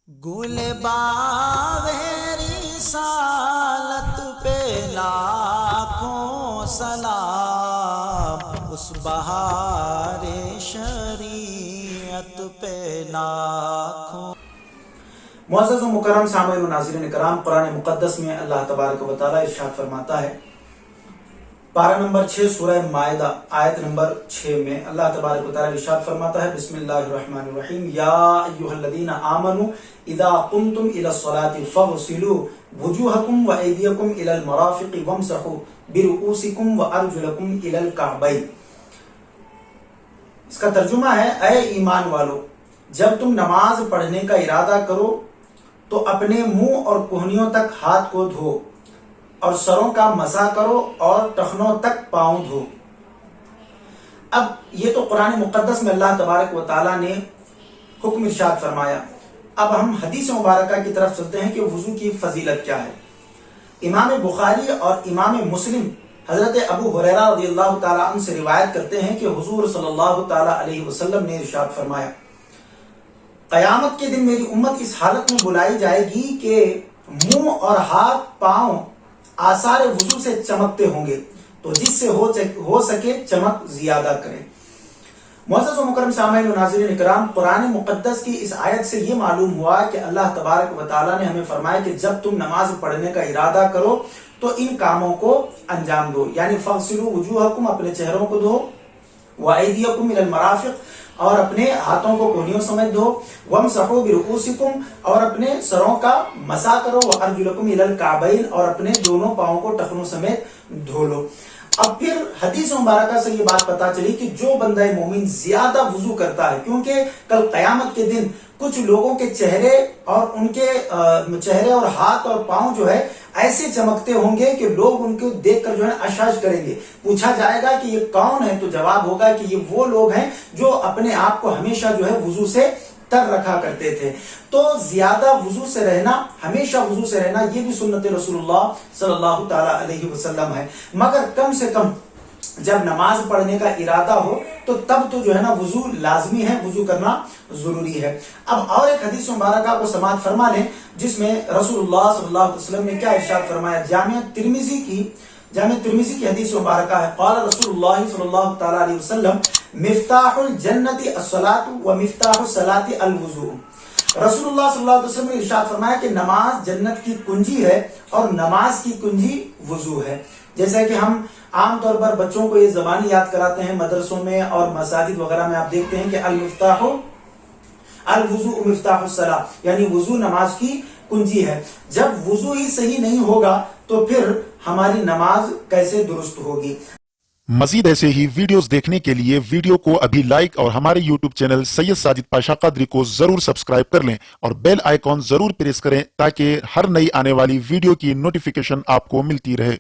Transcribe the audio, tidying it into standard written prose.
گل باغ رسالت پہ لاکھوں سلام، اس بہار شریعت پہ لاکھوں۔ معزز و مکرم سامعین و ناظرین کرام، قرآن مقدس میں اللہ تبارک و تعالی ارشاد فرماتا ہے، پارہ نمبر 6 سورہ مائدہ آیت نمبر 6 میں اللہ تبارک و تعالی ارشاد فرماتا ہے، بسم اللہ الرحمن الرحیم، یا ایھا الذین آمنوا اذا قمتم الى الصلاة فاغسلوا وجوہکم وایدیکم الى المرافق وامسحوا برؤوسکم وارجلکم الى الکعبین۔ اس کا ترجمہ ہے، اے ایمان والو، جب تم نماز پڑھنے کا ارادہ کرو تو اپنے منہ اور کہنیوں تک ہاتھ کو دھو اور سروں کا مسح کرو اور ٹخنوں تک پاؤں دھو۔ اب یہ تو قرآن مقدس میں اللہ تبارک و تعالیٰ نے حکم ارشاد فرمایا۔ اب ہم حدیث مبارکہ کی طرف چلتے ہیں کہ وضو کی فضیلت کیا ہے۔ امام بخاری اور امام مسلم حضرت ابو ہریرہ رضی اللہ تعالیٰ عنہ سے روایت کرتے ہیں کہ حضور صلی اللہ تعالیٰ علیہ وسلم نے ارشاد فرمایا، قیامت کے دن میری امت اس حالت میں بلائی جائے گی کہ منہ اور ہاتھ پاؤں آثار وضو سے چمکتے ہوں گے، تو جس سے ہو سکے چمک زیادہ کریں۔ معزز و مکرم سامعین و ناظرین کرام، قرآن مقدس کی اس آیت سے یہ معلوم ہوا کہ اللہ تبارک و تعالیٰ نے ہمیں فرمایا کہ جب تم نماز پڑھنے کا ارادہ کرو تو ان کاموں کو انجام دو، یعنی فاغسلوا وجوہکم، اپنے چہروں کو دھو، وایدیکم الی المرافق، اور اپنے ہاتھوں کو کہنیوں سمیت دھو، وامسحوا برؤوسکم، اور اپنے سروں کا مسح کرو، وارجلکم الی الکعبین، اور اپنے دونوں پاؤں کو ٹخنوں سمیت دھو لو۔ اب پھر حدیث مبارکہ سے یہ بات پتا چلی کہ جو بندہ مومن زیادہ وضو کرتا ہے، کیونکہ کل قیامت کے دن کچھ لوگوں کے چہرے اور ان کے چہرے اور ہاتھ اور پاؤں جو ہے ایسے چمکتے ہوں گے کہ لوگ ان کو دیکھ کر جو ہے اشاش کریں گے۔ پوچھا جائے گا کہ یہ کون ہے، تو جواب ہوگا کہ یہ وہ لوگ ہیں جو اپنے آپ کو ہمیشہ جو ہے وضو سے تر رکھا کرتے تھے۔ تو زیادہ وضو سے رہنا، ہمیشہ وضو سے رہنا، یہ بھی سنت رسول اللہ صلی اللہ تعالی علیہ وسلم ہے، مگر کم سے کم جب نماز پڑھنے کا ارادہ ہو تو تب تو جو ہے نا وضو لازمی ہے، وضو کرنا ضروری ہے۔ اب اور ایک حدیث مبارکہ کو سماعت فرما لیں، جس میں رسول اللہ صلی اللہ علیہ وسلم نے کیا ارشاد فرمایا۔ جامع ترمذی کی حدیث مبارکہ ہے، قال رسول اللہ صلی اللہ تعالی علیہ وسلم، مفتاح الجنت الصلاۃ و مفتاح الصلاۃ الوضوء۔ رسول اللہ صلی اللہ علیہ وسلم نے ارشاد فرمایا کہ نماز جنت کی کنجی ہے اور نماز کی کنجی وضو ہے۔ جیسا کہ ہم عام طور پر بچوں کو یہ زبانی یاد کراتے ہیں مدرسوں میں اور مساجد وغیرہ میں، آپ دیکھتے ہیں کہ المفتاح الوضوء مفتاح الصلاۃ، یعنی وضو نماز کی کنجی ہے۔ جب وضو ہی صحیح نہیں ہوگا تو پھر ہماری نماز کیسے درست ہوگی؟ مزید ایسے ہی ویڈیوز دیکھنے کے لیے ویڈیو کو ابھی لائک اور ہمارے یوٹیوب چینل سید ساجد پاشا قادری کو ضرور سبسکرائب کر لیں اور بیل آئیکن ضرور پریس کریں تاکہ ہر نئی آنے والی ویڈیو کی نوٹیفیکیشن آپ کو ملتی رہے۔